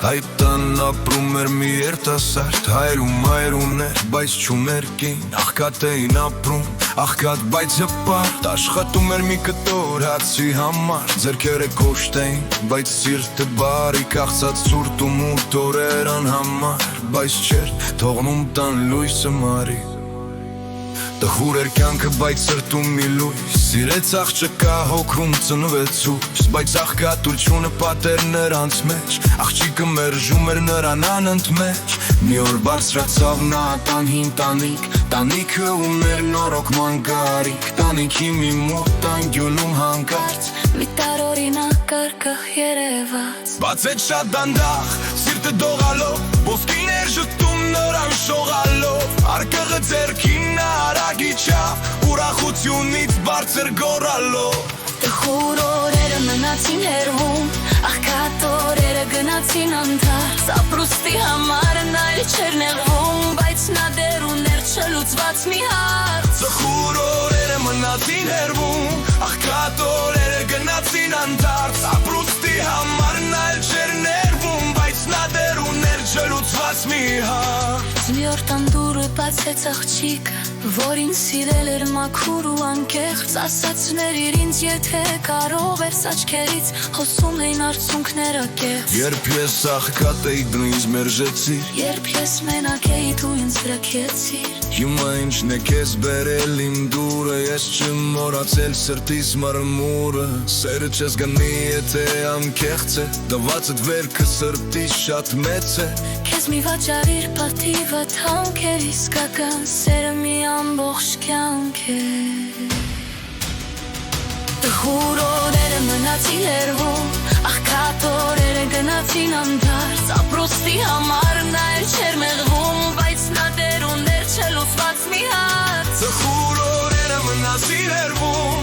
Հայտան ապրում էր մի երիտասարդ, հայր ուներ, բայց չուներ կին, աղքատ էին ապրում, աղքատ բայց հպարտ, աշխատում էր մի կտոր հացի համար, ձեռքերը կոշտ էին, բայց սիրտը բարի, քաղցած ցուրտ ու մութ օրեր անհամար, բայց չէր թողնում տան լույսը մարի։ Տխուր էր կյանքը, բայց սրտում մի լույս, սիրեց աղջկա հոգրում ծնվեց ուսս, բայց աղքատությունը պատեր նրանց մեջ, աղջիկը մերժում էր նրան անընդմեջ։ Մի օր բարձրացավ նա տանհին տանիք, տանիքը ուներ նորոգման կարիք, տանիքի մի մոտ տանգյունում հանկարծ մի տարօրինակ կարգախ երևաց, բացեց շատ դանդաղ, սիրտը դողալով, ոսկիներ ժպտում նրան շողալով, արկղը ձեռքին արագ իջավ, ուրախությունից բարձր գոռալով։ Տխուր օրերը մնացին հեռվում, աղքատ օրերը գնացին անթարս, ապրուստի համար նա էլ չէր նեղվում, բայց նա դեռ ուներ չլուծված մի հարց։ Տխուր օրերը մնացին հեռվում, աղքատ օրերը գնացին անթարս, ապրուստի համար նա էլ չէր նեղվում, բայց նա դեռ ուներ չլուծված մի հարց։ Մի օր տանդուրը բացեց աղջիկը, որին սիրել էր մաքուր ու անկեղծ, ասացներ իր ինձ, եթե կարող էր աչքերից հոսում էին արցունքները կեղծ։ Երբ ես աղքատ էի դու ինձ մերժեցիր, երբ ես մենակ էի դու ինձ գրաքեցիր, հիմա ինչն է քեզ բերել իմ դուրը, ես չմոռացել սրտիս մարմուրը, սերը չես գնի եթե անկեղծ է, դվածդ վերքը սրտիս շատ մեծ է, քեզ մի վաճառիր պատիվը թանկ էր, իսկական սերը մի ամբողջ կյանք է։ Տխուր օրերը մնացին հեռվում, աղքատ օրերը գնացին անթարս, ապրուստի համար նա էլ չէր մեղվում, բայց նա դեռ ուներ չլուծված մի հարց։ Տխուր օրերը մնացին հեռվում,